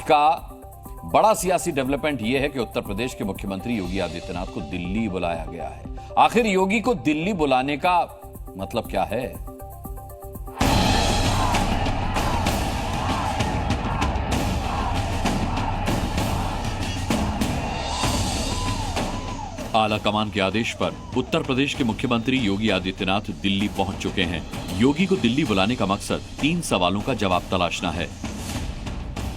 का बड़ा सियासी डेवलपमेंट यह है कि उत्तर प्रदेश के मुख्यमंत्री योगी आदित्यनाथ को दिल्ली बुलाया गया है। आखिर योगी को दिल्ली बुलाने का मतलब क्या है? आला कमान के आदेश पर उत्तर प्रदेश के मुख्यमंत्री योगी आदित्यनाथ दिल्ली पहुंच चुके हैं। योगी को दिल्ली बुलाने का मकसद 3 सवालों का जवाब तलाशना है।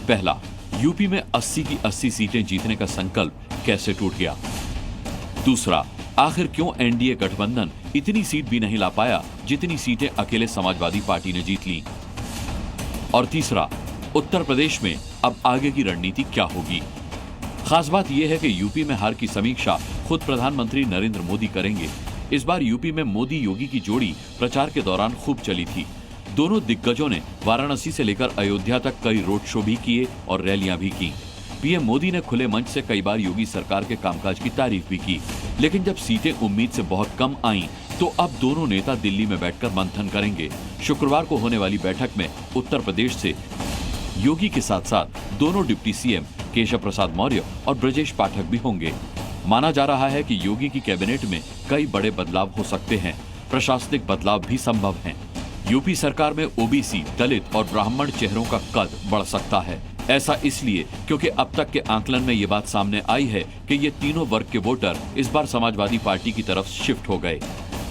पहला, यूपी में 80 की 80 सीटें जीतने का संकल्प कैसे टूट गया? दूसरा, आखिर क्यों एनडीए गठबंधन इतनी सीट भी नहीं ला पाया जितनी सीटें अकेले समाजवादी पार्टी ने जीत ली? और तीसरा, उत्तर प्रदेश में अब आगे की रणनीति क्या होगी? खास बात यह है कि यूपी में हार की समीक्षा खुद प्रधानमंत्री नरेंद्र मोदी करेंगे। इस बार यूपी में मोदी योगी की जोड़ी प्रचार के दौरान खूब चली थी। दोनों दिग्गजों ने वाराणसी से लेकर अयोध्या तक कई रोड शो भी किए और रैलियां भी की। पीएम मोदी ने खुले मंच से कई बार योगी सरकार के कामकाज की तारीफ भी की, लेकिन जब सीटें उम्मीद से बहुत कम आईं, तो अब दोनों नेता दिल्ली में बैठकर मंथन करेंगे। शुक्रवार को होने वाली बैठक में उत्तर प्रदेश से योगी के साथ साथ दोनों डिप्टी सीएम केशव प्रसाद मौर्य और ब्रजेश पाठक भी होंगे। माना जा रहा है कि योगी की कैबिनेट में कई बड़े बदलाव हो सकते हैं। प्रशासनिक बदलाव भी संभव हैं। यूपी सरकार में ओबीसी, दलित और ब्राह्मण चेहरों का कद बढ़ सकता है। ऐसा इसलिए क्योंकि अब तक के आकलन में ये बात सामने आई है कि ये तीनों वर्ग के वोटर इस बार समाजवादी पार्टी की तरफ शिफ्ट हो गए।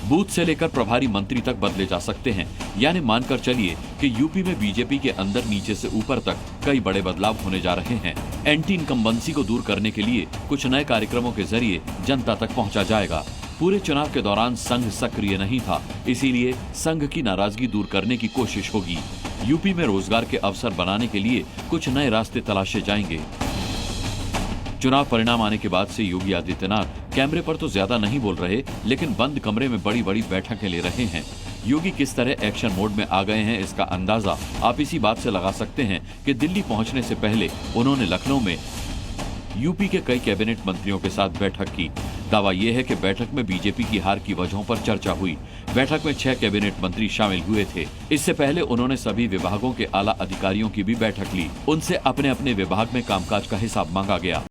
बूथ से लेकर प्रभारी मंत्री तक बदले जा सकते हैं। यानी मानकर चलिए कि यूपी में बीजेपी के अंदर नीचे से ऊपर तक कई बड़े बदलाव होने जा रहे हैं। एंटी इनकम्बेंसी को दूर करने के लिए कुछ नए कार्यक्रमों के जरिए जनता तक पहुंचा जाएगा। पूरे चुनाव के दौरान संघ सक्रिय नहीं था, इसीलिए संघ की नाराजगी दूर करने की कोशिश होगी। यूपी में रोजगार के अवसर बनाने के लिए कुछ नए रास्ते तलाशे जाएंगे। चुनाव परिणाम आने के बाद से योगी आदित्यनाथ कैमरे पर तो ज्यादा नहीं बोल रहे, लेकिन बंद कमरे में बड़ी बड़ी बैठकें ले रहे हैं। योगी किस तरह एक्शन मोड में आ गए हैं, इसका अंदाजा आप इसी बात से लगा सकते हैं कि दिल्ली पहुंचने से पहले उन्होंने लखनऊ में यूपी के कई कैबिनेट मंत्रियों के साथ बैठक की। दावा यह है कि बैठक में बीजेपी की हार की वजहों पर चर्चा हुई। बैठक में 6 कैबिनेट मंत्री शामिल हुए थे। इससे पहले उन्होंने सभी विभागों के आला अधिकारियों की भी बैठक ली। उनसे अपने अपने विभाग में कामकाज का हिसाब मांगा गया।